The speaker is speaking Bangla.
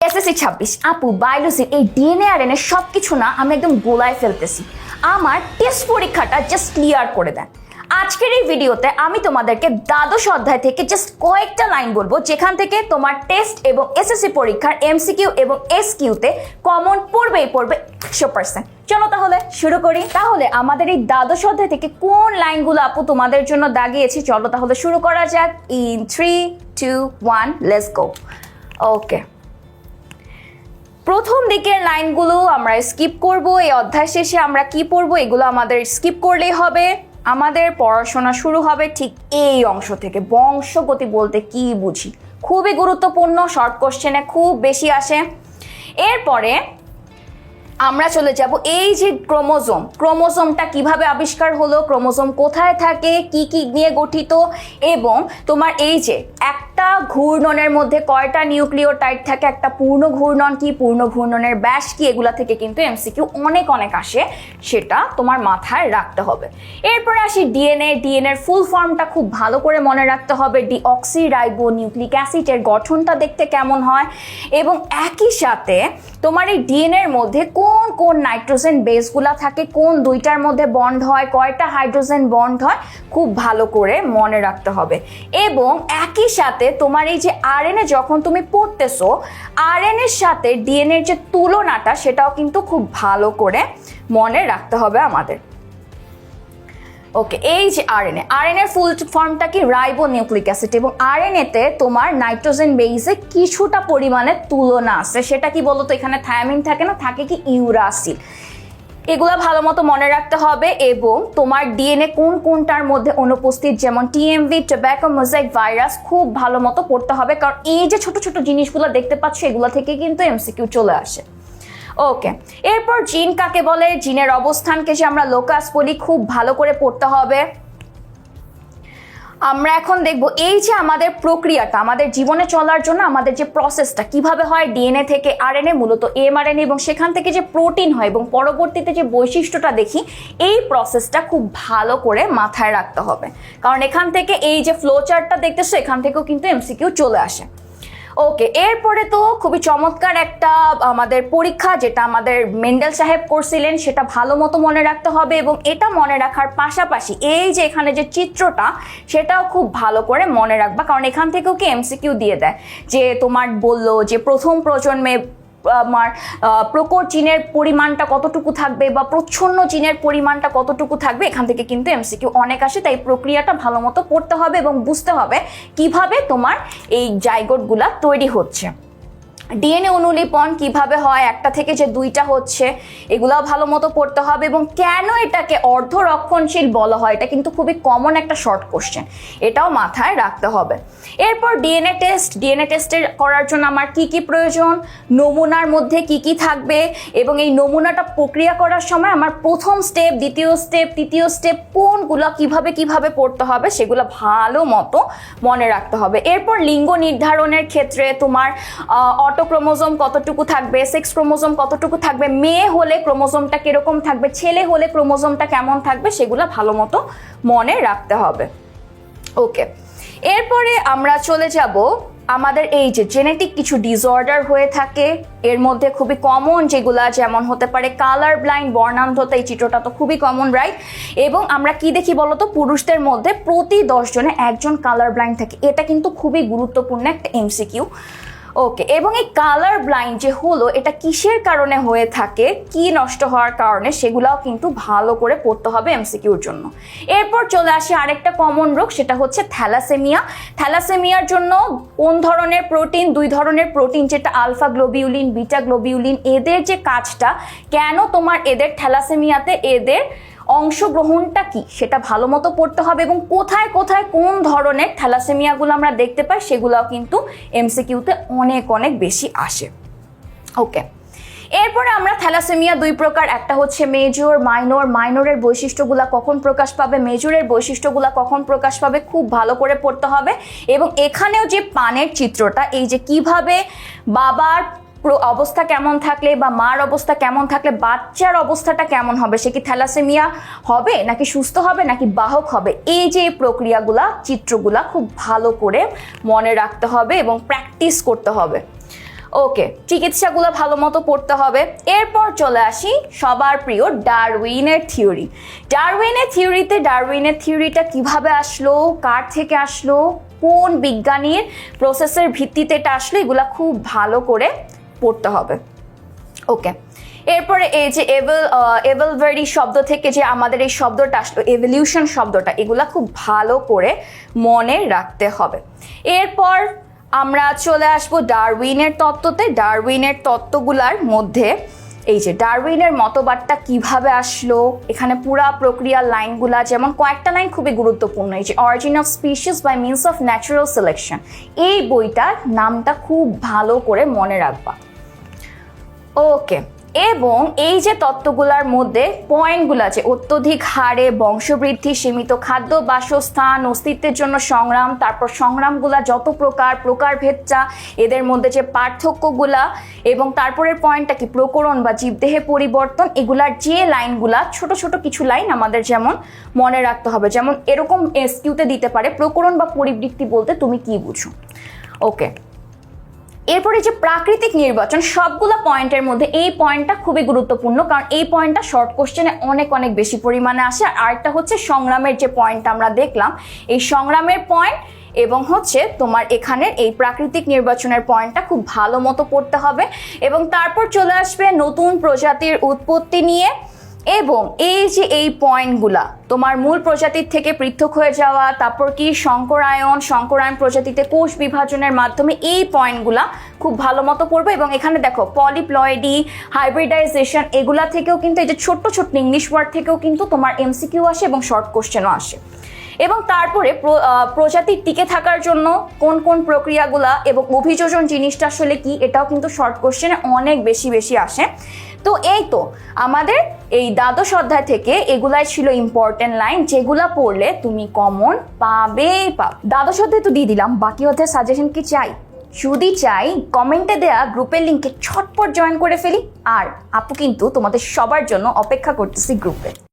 এসএসসি 26 আপু বায়োলজির এই ডিএনএ আরএনএ সবকিছু না আমি একদম গোলায় ফেলতেছি। আমার টেস্ট পরীক্ষাটা জাস্ট ক্লিয়ার করে দেন। আজকের এই ভিডিওতে আমি তোমাদেরকে দ্বাদশ অধ্যায় থেকে জাস্ট কয়েকটা লাইন বলবো যেখান থেকে তোমার টেস্ট এবং এসএসসি পরীক্ষার এমসিকিউ এবং এসকিউতে কমন পড়বেই পড়বে 100%। চলো তাহলে শুরু করি। তাহলে আমাদের এই দ্বাদশ অধ্যায় থেকে কোন লাইনগুলো আপু তোমাদের জন্য দাগিয়েছি, চলো তাহলে শুরু করা যাক। In 3, 2, 1 let's go. ওকে, প্রথম দিকের লাইনগুলো আমরা স্কিপ করব। এই অধ্যায় শেষে আমরা কি পড়বো এগুলো আমাদের স্কিপ করলেই হবে। আমাদের পড়াশোনা শুরু হবে ঠিক এই অংশ থেকে। বংশগতি বলতে কি বুঝি, খুবই গুরুত্বপূর্ণ, শর্ট কোশ্চেনে খুব বেশি আসে। এরপরে আমরা চলে যাব এই যে ক্রোমোজোমটা কিভাবে আবিষ্কার হলো, ক্রোমোজোম কোথায় থাকে, কি কি নিয়ে গঠিত, এবং তোমার এই যে একটা ঘূর্ণনের মধ্যে কয়টা নিউক্লিওটাইড থাকে, একটা পূর্ণ ঘূর্ণন কি, পূর্ণ ঘূর্ণনের ব্যাস কি, এগুলা থেকে কিন্তু এমসিকিউ অনেক আসে, সেটা তোমার মাথায় রাখতে হবে। এরপরে আসি ডিএনএর ফুল ফর্মটা খুব ভালো করে মনে রাখতে হবে। ডিঅক্সিরাইবো নিউক্লিক অ্যাসিডের গঠনটা দেখতে কেমন হয়, এবং একই সাথে তোমার এই ডিএনএর মধ্যে কোন কোন নাইট্রোজেন বেসগুলা থাকে, কোন দুইটার মধ্যে বন্ড হয়, কয়টা হাইড্রোজেন বন্ড হয়, খুব ভালো করে মনে রাখতে হবে। এবং একই সাথে তোমার এই যে আরএনএ যখন তুমি পড়তেছো, আরএনএর সাথে ডিএনএর যে তুলনাটা সেটাও কিন্তু খুব ভালো করে মনে রাখতে হবে আমাদের। ওকে, এই যে আরএনএর ফুল ফর্মটা কি, রাইবো নিউক্লিক অ্যাসিড, এবং আরএনএতে তোমার নাইট্রোজেন বেসে কিছুটা পরিমাণে তুলনা আছে। সেটা কি বলতো, এখানে থায়ামিন থাকে না, থাকে কি ইউরাসিল। এগুলা ভালো মতো মনে রাখতে হবে। এবং তোমার ডিএনএ কোন কোনটার মধ্যে অনুপস্থিত, যেমন টিএমভি, টোব্যাকো, মোজাইক ভাইরাস, খুব ভালো মতো পড়তে হবে, কারণ এই যে ছোট ছোট জিনিসগুলো দেখতে পাচ্ছ এগুলো থেকে কিন্তু এমসিকিউ চলে আসে। ওকে, এরপর জিন কাকে বলে, জিনের অবস্থানকে যে আমরা লোকাস বলি, খুব ভালো করে পড়তে হবে। আমরা এখন দেখব এই যে আমাদের প্রক্রিয়াটা, আমাদের জীবনে চলার জন্য আমাদের যে প্রসেসটা কিভাবে হয়, ডিএনএ থেকে আরএনএ, মূলত এমআরএনএ, এবং সেখান থেকে যে প্রোটিন হয় এবং পরবর্তীতে যে বৈশিষ্ট্যটা দেখি, এই প্রসেসটা খুব ভালো করে মাথায় রাখতে হবে, কারণ এখান থেকে এই যে ফ্লো চার্টটা দেখতেছো এখান থেকেও কিন্তু এমসিকিউ চলে আসে। ওকে, এরপরে তো খুবই চমৎকার একটা আমাদের পরীক্ষা যেটা আমাদের মেন্ডেল সাহেব করছিলেন, সেটা ভালো মতো মনে রাখতে হবে। এবং এটা মনে রাখার পাশাপাশি এই যে এখানে যে চিত্রটা সেটাও খুব ভালো করে মনে রাখবা, কারণ এখান থেকেও কি এমসিকিউ দিয়ে দেয় যে তোমার বললো যে প্রথম প্রজন্মে আমার প্রকট জিনের পরিমাণটা কতটুকু থাকবে বা প্রচ্ছন্ন জিনের পরিমাণটা কতটুকু থাকবে, এখান থেকে কিন্তু এমসিকিউ অনেক আসে। তাই প্রক্রিয়াটা ভালো মতো পড়তে হবে এবং বুঝতে হবে কিভাবে তোমার এই জাইগোটগুলা তৈরি হচ্ছে। ডিএনএ অনুলিপন কিভাবে হয়, একটা থেকে যে দুইটা হচ্ছে, এগুলাও ভালো মতো পড়তে হবে। এবং কেন এটাকে অর্ধ রক্ষণশীল বলা হয়, এটা কিন্তু খুবই কমন একটা শর্ট কোশ্চেন, এটাও মাথায় রাখতে হবে। এরপর ডিএনএ টেস্টের করার জন্য আমার কি কি প্রয়োজন, নমুনার মধ্যে কি কি থাকবে, এবং এই নমুনাটা প্রক্রিয়া করার সময় আমার প্রথম স্টেপ, দ্বিতীয় স্টেপ, তৃতীয় স্টেপ কোনগুলো কিভাবে পড়তে হবে সেগুলো ভালো মতো মনে রাখতে হবে। এরপর লিঙ্গ নির্ধারণের ক্ষেত্রে তোমার অটোক্রোমোজোম কতটুকু থাকবে, সেক্স ক্রোমোজোম কতটুকু থাকবে, মেয়ে হলে ক্রোমোজোমটা কিরকম থাকবে, ছেলে হলে ক্রোমোজোমটা কেমন থাকবে, সেগুলো ভালো মতো মনে রাখতে হবে। ওকে, এরপরে আমরা চলে যাব আমাদের এই যে জেনেটিক কিছু ডিসঅর্ডার হয়ে থাকে, এর মধ্যে খুবই কমন যেগুলা, যেমন হতে পারে কালার ব্লাইন্ড, বর্ণান্ধতা, এই চিত্রটা তো খুবই কমন, রাইট? এবং আমরা কি দেখি বলতো, পুরুষদের মধ্যে প্রতি 10 জনে একজন কালার ব্লাইন্ড থাকে। এটা কিন্তু খুবই গুরুত্বপূর্ণ একটা এমসিকিউ। ওকে, এবং এই কালার ব্লাইন্ড যে হলো, এটা কিসের কারণে হয়ে থাকে, কি নষ্ট হওয়ার কারণে, সেগুলাও কিন্তু ভালো করে পড়তে হবে এমসিকিউর জন্য। এরপর চলে আসে আরেকটা কমন রোগ, সেটা হচ্ছে থ্যালাসেমিয়া। থ্যালাসেমিয়ার জন্য কোন ধরনের প্রোটিন, 2 ধরনের প্রোটিন, যেটা আলফা গ্লোবিউলিন, বিটা গ্লোবিউলিন, এদের যে কাজটা, কেন তোমার এদের থ্যালাসেমিয়াতে এদের অংশগ্রহণটা কি, সেটা ভালো মতো পড়তে হবে। এবং কোথায় কোথায় কোন ধরনের থ্যালাসেমিয়াগুলো আমরা দেখতে পাই, সেগুলোও কিন্তু এমসিকিউতে অনেক বেশি আসে। ওকে, এরপরে আমরা থ্যালাসেমিয়া 2 প্রকার, একটা হচ্ছে মেজর, মাইনর। মাইনরের বৈশিষ্ট্যগুলা কখন প্রকাশ পাবে, মেজরের বৈশিষ্ট্যগুলা কখন প্রকাশ পাবে, খুব ভালো করে পড়তে হবে। এবং এখানেও যে পানের চিত্রটা, এই যে কিভাবে বাবার অবস্থা কেমন থাকলে বা মার অবস্থা কেমন থাকলে বাচ্চার অবস্থাটা কেমন হবে, সে কি থ্যালাসেমিয়া হবে নাকি সুস্থ হবে নাকি বাহক হবে, এই যে প্রক্রিয়াগুলা, চিত্রগুলা খুব ভালো করে মনে রাখতে হবে এবং প্র্যাকটিস করতে হবে। ওকে, চিকিৎসাগুলো ভালো মতো পড়তে হবে। এরপর চলে আসি সবার প্রিয় ডারউইনের থিওরি। ডারউইনের থিওরিটা কিভাবে আসলো, কার থেকে আসলো, কোন বিজ্ঞানীর প্রসেসের ভিত্তিতে এটা আসলো, এগুলা খুব ভালো করে পড়তে হবে। ওকে, এরপরে এই যে এভলভেরি শব্দ থেকে যে আমাদের এই শব্দটা আসলো, এভলিউশন শব্দটা, এগুলা খুব ভালো করে মনে রাখতে হবে। এরপর আমরা চলে আসবো ডারউইনের তত্ত্বতে। ডারউইনের তত্ত্বগুলার মধ্যে এই যে ডারউইনের মতবাদটা কিভাবে আসলো, এখানে পুরা প্রক্রিয়ার লাইনগুলা, যেমন কয়েকটা লাইন খুবই গুরুত্বপূর্ণ। এই যে origin of species by means of natural selection, এই বইটার নামটা খুব ভালো করে মনে রাখবা। ওকে, এবং এই যে তত্ত্বগুলার মধ্যে পয়েন্টগুলো আছে, অত্যধিক হারে বংশবৃদ্ধি, সীমিত খাদ্য, বাসস্থান, অস্তিত্বের জন্য সংগ্রাম, তারপর সংগ্রামগুলা যত প্রকারভেদটা, এদের মধ্যে যে পার্থক্যগুলা, এবং তারপরের পয়েন্টটা কি প্রকরণ বা জীবদেহে পরিবর্তন, এগুলার যে লাইনগুলা, ছোট ছোট কিছু লাইন আমাদের যেমন মনে রাখতে হবে। যেমন এরকম এসকিউতে দিতে পারে, প্রকরণ বা পরিবৃত্তি বলতে তুমি কি বুঝো। ওকে, এরপরে যে প্রাকৃতিক নির্বাচন, সবগুলো পয়েন্টের মধ্যে এই পয়েন্টটা খুবই গুরুত্বপূর্ণ, কারণ এই পয়েন্টটা শর্ট কোশ্চেনে অনেক বেশি পরিমাণে আসে। আর আরেকটা হচ্ছে সংগ্রামের যে পয়েন্টটা আমরা দেখলাম, এই সংগ্রামের পয়েন্ট এবং হচ্ছে তোমার এখানের এই প্রাকৃতিক নির্বাচনের পয়েন্টটা খুব ভালো মতো পড়তে হবে। এবং তারপর চলে আসবে নতুন প্রজাতির উৎপত্তি নিয়ে, এবং এই যে এই পয়েন্টগুলা, তোমার মূল প্রজাতির থেকে পৃথক হয়ে যাওয়া, তারপর কি সংকরায়ন প্রজাতিতে কোষ বিভাজনের মাধ্যমে, এই পয়েন্টগুলা খুব ভালো মতো পড়বে। এবং এখানে দেখো পলিপ্লয়েডি, হাইব্রিডাইজেশন, এগুলা থেকেও কিন্তু, এই যে ছোট্ট ইংলিশ ওয়ার্ড থেকেও কিন্তু তোমার এমসিকিউ আসে এবং শর্ট কোশ্চেনও আসে। এবং তারপরে প্রজাতির টিকে থাকার জন্য কোন কোন প্রক্রিয়াগুলা এবং অভিযোজন জিনিসটা আসলে কি, এটাও কিন্তু শর্ট কোশ্চেনে অনেক বেশি আসে। তো এই তো আমাদের এই দ্বাদশ অধ্যায় থেকে এগুলাই ছিল ইম্পর্টেন্ট লাইন, যেগুলা পড়লে তুমি কমন পাবেই পাবে। দ্বাদশ অধ্যায় তো দিয়ে দিলাম, বাকি অধ্যায় সাজেশন কি চাই? যদি চাই, কমেন্টে দেয়া গ্রুপের লিঙ্কে ছটপট জয়েন করে ফেলি। আর আপু কিন্তু তোমাদের সবার জন্য অপেক্ষা করতেছি গ্রুপে।